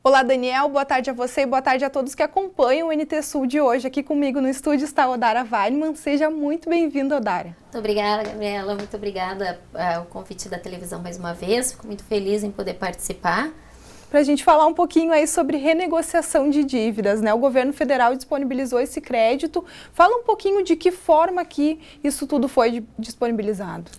Olá, Daniel, boa tarde a você e boa tarde a todos que acompanham o NT Sul de hoje. Aqui comigo no estúdio está a Odara Weinmann. Seja muito bem-vinda, Odara. Muito obrigada, Gabriela. Muito obrigada ao convite da televisão mais uma vez. Fico muito feliz em poder participar. Para a gente falar um pouquinho aí sobre renegociação de dívidas, né? O governo federal disponibilizou esse crédito. Fala um pouquinho de que forma que isso tudo foi disponibilizado.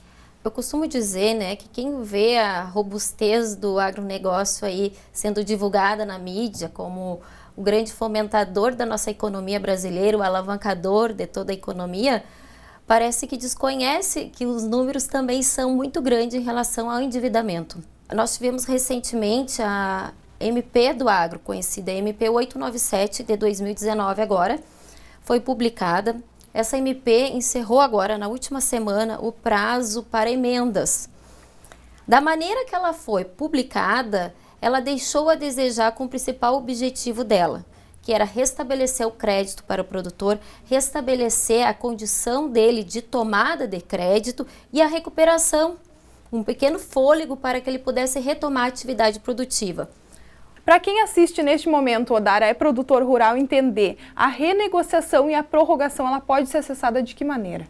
Eu costumo dizer, né, que quem vê a robustez do agronegócio aí sendo divulgada na mídia como o grande fomentador da nossa economia brasileira, o alavancador de toda a economia, parece que desconhece que os números também são muito grandes em relação ao endividamento. Nós tivemos recentemente a MP do Agro, conhecida MP 897 de 2019 agora, foi publicada. Essa MP encerrou agora, na última semana, o prazo para emendas. Da maneira que ela foi publicada, ela deixou a desejar com o principal objetivo dela, que era restabelecer o crédito para o produtor, restabelecer a condição dele de tomada de crédito e a recuperação, um pequeno fôlego para que ele pudesse retomar a atividade produtiva. Para quem assiste neste momento, Odara, é produtor rural, entender a renegociação e a prorrogação, ela pode ser acessada de que maneira?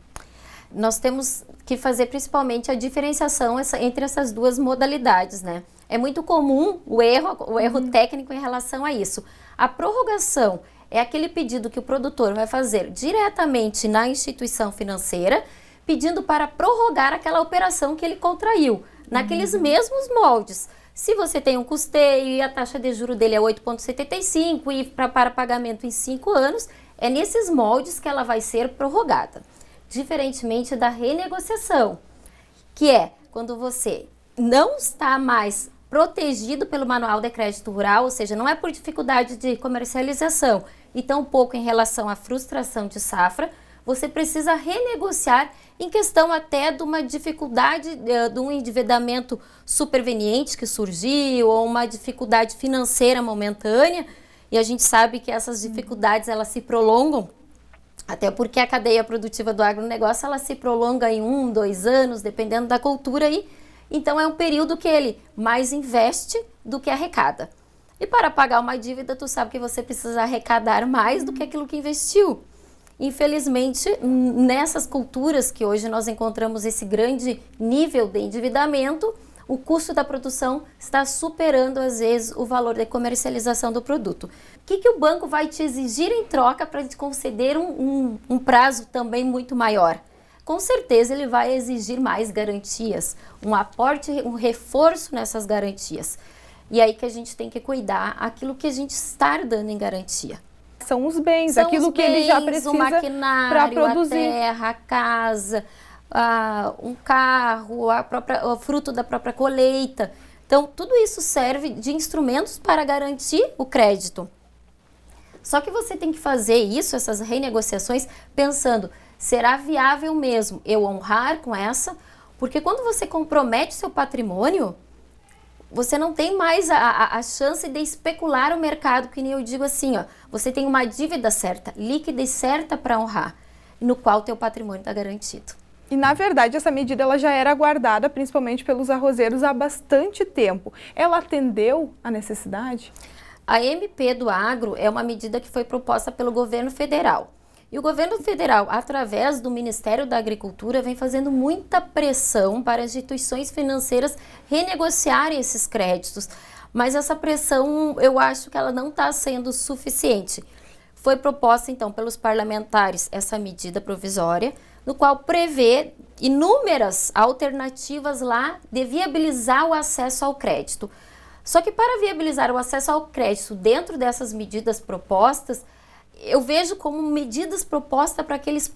Nós temos que fazer principalmente a diferenciação entre essas duas modalidades, né? É muito comum o erro técnico em relação a isso. A prorrogação é aquele pedido que o produtor vai fazer diretamente na instituição financeira, pedindo para prorrogar aquela operação que ele contraiu, naqueles mesmos moldes. Se você tem um custeio e a taxa de juros dele é 8,75 e para pagamento em 5 anos, é nesses moldes que ela vai ser prorrogada. Diferentemente da renegociação, que é quando você não está mais protegido pelo Manual de Crédito Rural, ou seja, não é por dificuldade de comercialização e tampouco em relação à frustração de safra, você precisa renegociar em questão até de uma dificuldade, de um endividamento superveniente que surgiu ou uma dificuldade financeira momentânea, e a gente sabe que essas dificuldades elas se prolongam, até porque a cadeia produtiva do agronegócio ela se prolonga em 1, 2 anos, dependendo da cultura aí, então é um período que ele mais investe do que arrecada. E para pagar uma dívida, tu sabe que você precisa arrecadar mais do que aquilo que investiu. Infelizmente, nessas culturas que hoje nós encontramos esse grande nível de endividamento, o custo da produção está superando, às vezes, o valor de comercialização do produto. O que o banco vai te exigir em troca para te conceder um prazo também muito maior? Com certeza, ele vai exigir mais garantias, um aporte, um reforço nessas garantias. E aí que a gente tem que cuidar aquilo que a gente está dando em garantia. São os bens, aquilo que ele já precisa para produzir. A terra, a casa, um carro, o fruto da própria colheita. Então, tudo isso serve de instrumentos para garantir o crédito. Só que você tem que fazer isso, essas renegociações, pensando, será viável mesmo eu honrar com essa? Porque quando você compromete seu patrimônio, você não tem mais a chance de especular o mercado, que nem eu digo assim, ó, você tem uma dívida certa, líquida e certa para honrar, no qual o teu patrimônio está garantido. E na verdade essa medida ela já era aguardada principalmente pelos arrozeiros há bastante tempo. Ela atendeu à necessidade? A MP do Agro é uma medida que foi proposta pelo governo federal. E o governo federal, através do Ministério da Agricultura, vem fazendo muita pressão para as instituições financeiras renegociarem esses créditos. Mas essa pressão, eu acho que ela não está sendo suficiente. Foi proposta, então, pelos parlamentares essa medida provisória, no qual prevê inúmeras alternativas lá de viabilizar o acesso ao crédito. Só que para viabilizar o acesso ao crédito dentro dessas medidas propostas, eu vejo como medidas propostas para aqueles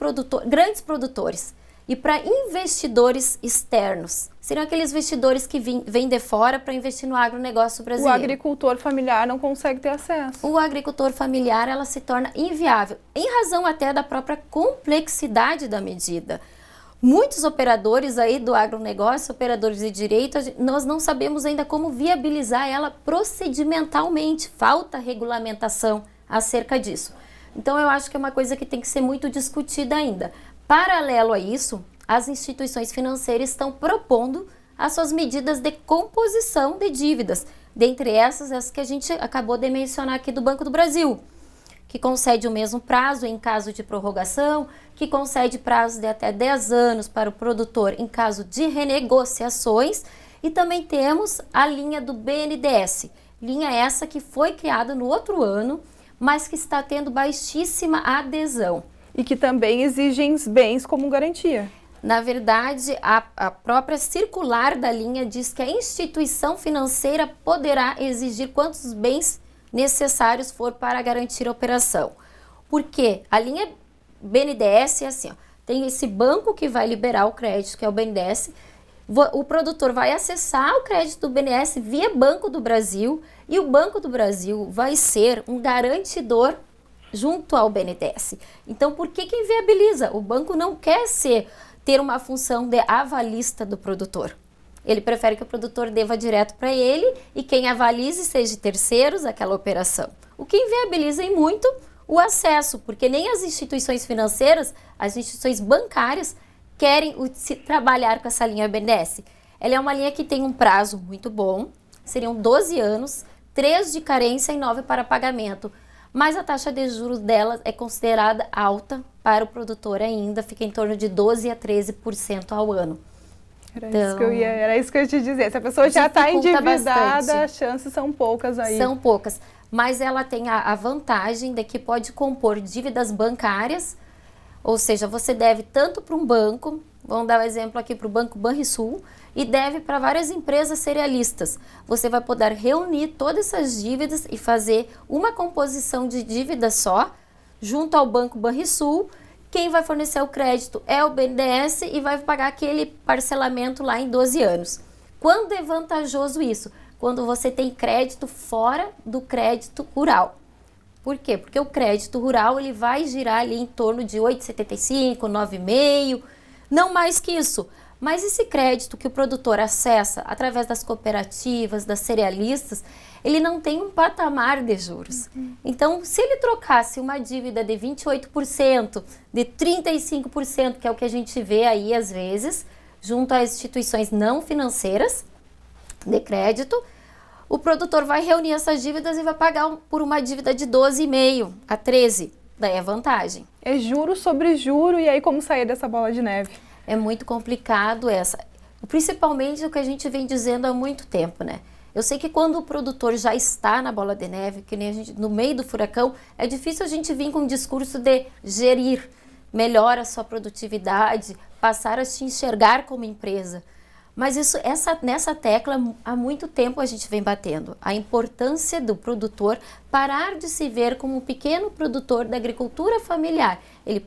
grandes produtores e para investidores externos. Seriam aqueles investidores que vêm de fora para investir no agronegócio brasileiro. O agricultor familiar não consegue ter acesso. O agricultor familiar ela se torna inviável, em razão até da própria complexidade da medida. Muitos operadores aí do agronegócio, operadores de direito, nós não sabemos ainda como viabilizar ela procedimentalmente. Falta regulamentação acerca disso. Então, eu acho que é uma coisa que tem que ser muito discutida ainda. Paralelo a isso, as instituições financeiras estão propondo as suas medidas de composição de dívidas, Dentre essas que a gente acabou de mencionar aqui do Banco do Brasil, que concede o mesmo prazo em caso de prorrogação, que concede prazo de até 10 anos para o produtor em caso de renegociações, e também temos a linha do BNDES, linha essa que foi criada no outro ano, mas que está tendo baixíssima adesão. E que também exigem bens como garantia. Na verdade, a própria circular da linha diz que a instituição financeira poderá exigir quantos bens necessários for para garantir a operação. Porque a linha BNDES é assim, ó, tem esse banco que vai liberar o crédito, que é o BNDES, o produtor vai acessar o crédito do BNDES via Banco do Brasil, e o Banco do Brasil vai ser um garantidor junto ao BNDES. Então, por que inviabiliza? O banco não quer ter uma função de avalista do produtor. Ele prefere que o produtor deva direto para ele e quem avalize seja terceiros aquela operação. O que inviabiliza em muito o acesso, porque nem as instituições financeiras, as instituições bancárias querem trabalhar com essa linha BNDES. Ela é uma linha que tem um prazo muito bom, seriam 12 anos, 3 de carência e 9 para pagamento. Mas a taxa de juros dela é considerada alta para o produtor ainda, fica em torno de 12% a 13% ao ano. Era isso que eu ia te dizer. Se a pessoa já está endividada, as chances são poucas aí. São poucas, mas ela tem a vantagem de que pode compor dívidas bancárias, ou seja, você deve tanto para um banco, vamos dar um exemplo aqui para o Banco Banrisul, e deve para várias empresas cerealistas. Você vai poder reunir todas essas dívidas e fazer uma composição de dívida só, junto ao Banco Banrisul. Quem vai fornecer o crédito é o BNDES e vai pagar aquele parcelamento lá em 12 anos. Quando é vantajoso isso? Quando você tem crédito fora do crédito rural. Por quê? Porque o crédito rural ele vai girar ali em torno de 8,75, 9,5, não mais que isso. Mas esse crédito que o produtor acessa através das cooperativas, das cerealistas, ele não tem um patamar de juros. Então, se ele trocasse uma dívida de 28%, de 35%, que é o que a gente vê aí às vezes, junto às instituições não financeiras de crédito, o produtor vai reunir essas dívidas e vai pagar por uma dívida de 12,5% a 13%. Daí é vantagem. É juro sobre juro, e aí como sair dessa bola de neve? É muito complicado principalmente o que a gente vem dizendo há muito tempo, né? Eu sei que quando o produtor já está na bola de neve, que nem a gente, no meio do furacão, é difícil a gente vir com um discurso de gerir melhor a sua produtividade, passar a se enxergar como empresa. Mas nessa tecla, há muito tempo a gente vem batendo. A importância do produtor parar de se ver como um pequeno produtor da agricultura familiar. Ele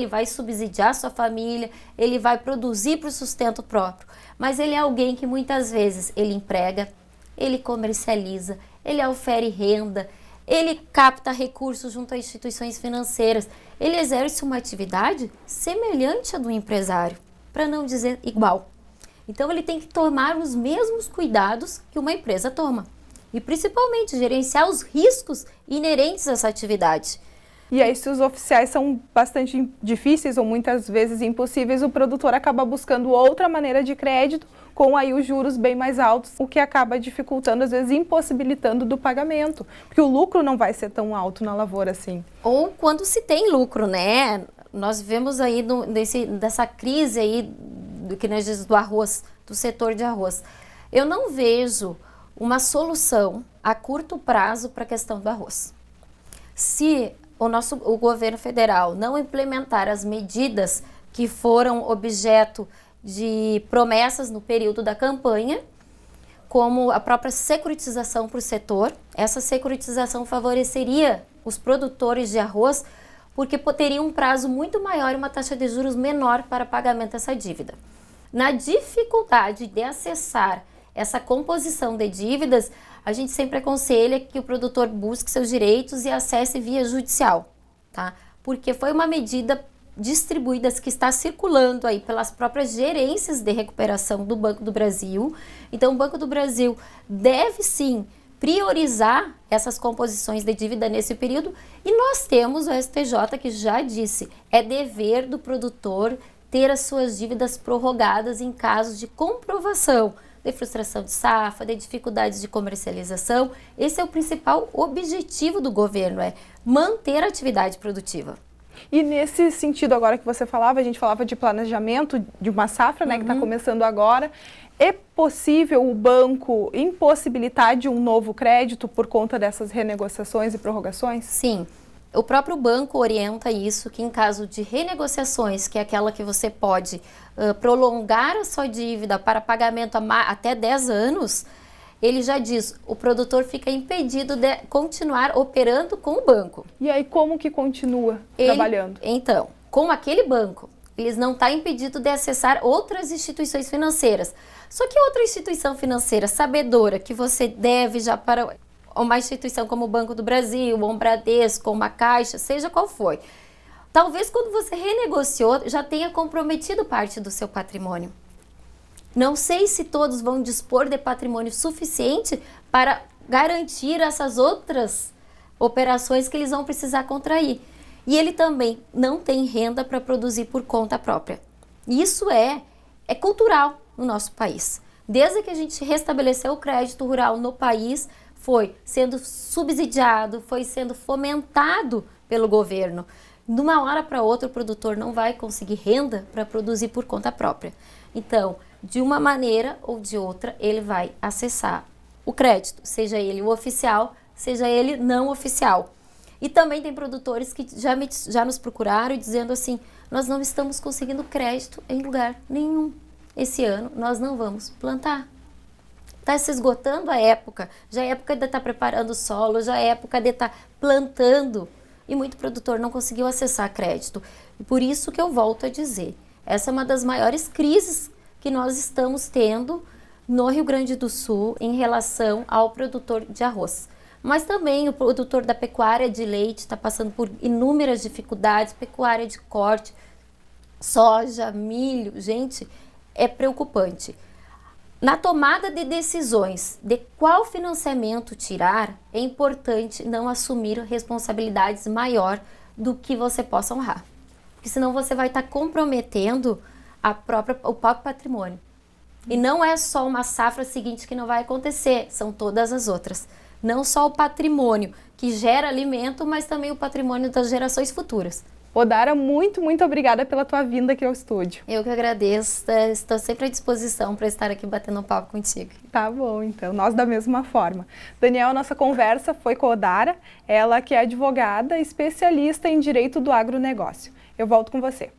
vai subsidiar sua família, ele vai produzir para o sustento próprio. Mas ele é alguém que muitas vezes ele emprega, ele comercializa, ele ofere renda, ele capta recursos junto a instituições financeiras. Ele exerce uma atividade semelhante à do empresário, para não dizer igual. Então, ele tem que tomar os mesmos cuidados que uma empresa toma. E, principalmente, gerenciar os riscos inerentes a essa atividade. E aí, se os oficiais são bastante difíceis ou muitas vezes impossíveis, o produtor acaba buscando outra maneira de crédito, com aí os juros bem mais altos, o que acaba dificultando, às vezes impossibilitando do pagamento. Porque o lucro não vai ser tão alto na lavoura assim. Ou quando se tem lucro, né? Nós vemos aí dessa crise aí, que nós dizemos do arroz, do setor de arroz. Eu não vejo uma solução a curto prazo para a questão do arroz. Se o governo federal não implementar as medidas que foram objeto de promessas no período da campanha, como a própria securitização para o setor, essa securitização favoreceria os produtores de arroz, porque teria um prazo muito maior e uma taxa de juros menor para pagamento dessa dívida. Na dificuldade de acessar essa composição de dívidas, a gente sempre aconselha que o produtor busque seus direitos e acesse via judicial, tá? Porque foi uma medida distribuída que está circulando aí pelas próprias gerências de recuperação do Banco do Brasil. Então, o Banco do Brasil deve sim priorizar essas composições de dívida nesse período, e nós temos o STJ que já disse, é dever do produtor ter as suas dívidas prorrogadas em casos de comprovação de frustração de safra, de dificuldades de comercialização. Esse é o principal objetivo do governo, é manter a atividade produtiva. E nesse sentido, agora que você falava, a gente falava de planejamento de uma safra, né, que está começando agora. É possível o banco impossibilitar de um novo crédito por conta dessas renegociações e prorrogações? Sim. O próprio banco orienta isso, que em caso de renegociações, que é aquela que você pode prolongar a sua dívida para pagamento até 10 anos, ele já diz, o produtor fica impedido de continuar operando com o banco. E aí como que continua trabalhando? Então, com aquele banco, eles não estão impedidos de acessar outras instituições financeiras. Só que outra instituição financeira sabedora que você deve já para uma instituição como o Banco do Brasil, um Bradesco, uma Caixa, seja qual for, talvez quando você renegociou já tenha comprometido parte do seu patrimônio. Não sei se todos vão dispor de patrimônio suficiente para garantir essas outras operações que eles vão precisar contrair. E ele também não tem renda para produzir por conta própria. Isso é cultural no nosso país. Desde que a gente restabeleceu o crédito rural no país, foi sendo subsidiado, foi sendo fomentado pelo governo. De uma hora para outra, o produtor não vai conseguir renda para produzir por conta própria. Então, de uma maneira ou de outra, ele vai acessar o crédito, seja ele o oficial, seja ele não oficial. E também tem produtores que já nos procuraram dizendo assim, nós não estamos conseguindo crédito em lugar nenhum. Esse ano nós não vamos plantar. Está se esgotando a época, já é época de estar preparando o solo, já é época de estar plantando. E muito produtor não conseguiu acessar crédito. E por isso que eu volto a dizer, essa é uma das maiores crises que nós estamos tendo no Rio Grande do Sul em relação ao produtor de arroz. Mas também o produtor da pecuária de leite está passando por inúmeras dificuldades, pecuária de corte, soja, milho, gente, é preocupante. Na tomada de decisões de qual financiamento tirar, é importante não assumir responsabilidades maior do que você possa honrar. Porque senão você vai estar comprometendo o próprio patrimônio. E não é só uma safra seguinte que não vai acontecer, são todas as outras. Não só o patrimônio que gera alimento, mas também o patrimônio das gerações futuras. Odara, muito obrigada pela tua vinda aqui ao estúdio. Eu que agradeço, estou sempre à disposição para estar aqui batendo um papo contigo. Tá bom, então, nós da mesma forma. Daniel, nossa conversa foi com a Odara, ela que é advogada, especialista em direito do agronegócio. Eu volto com você.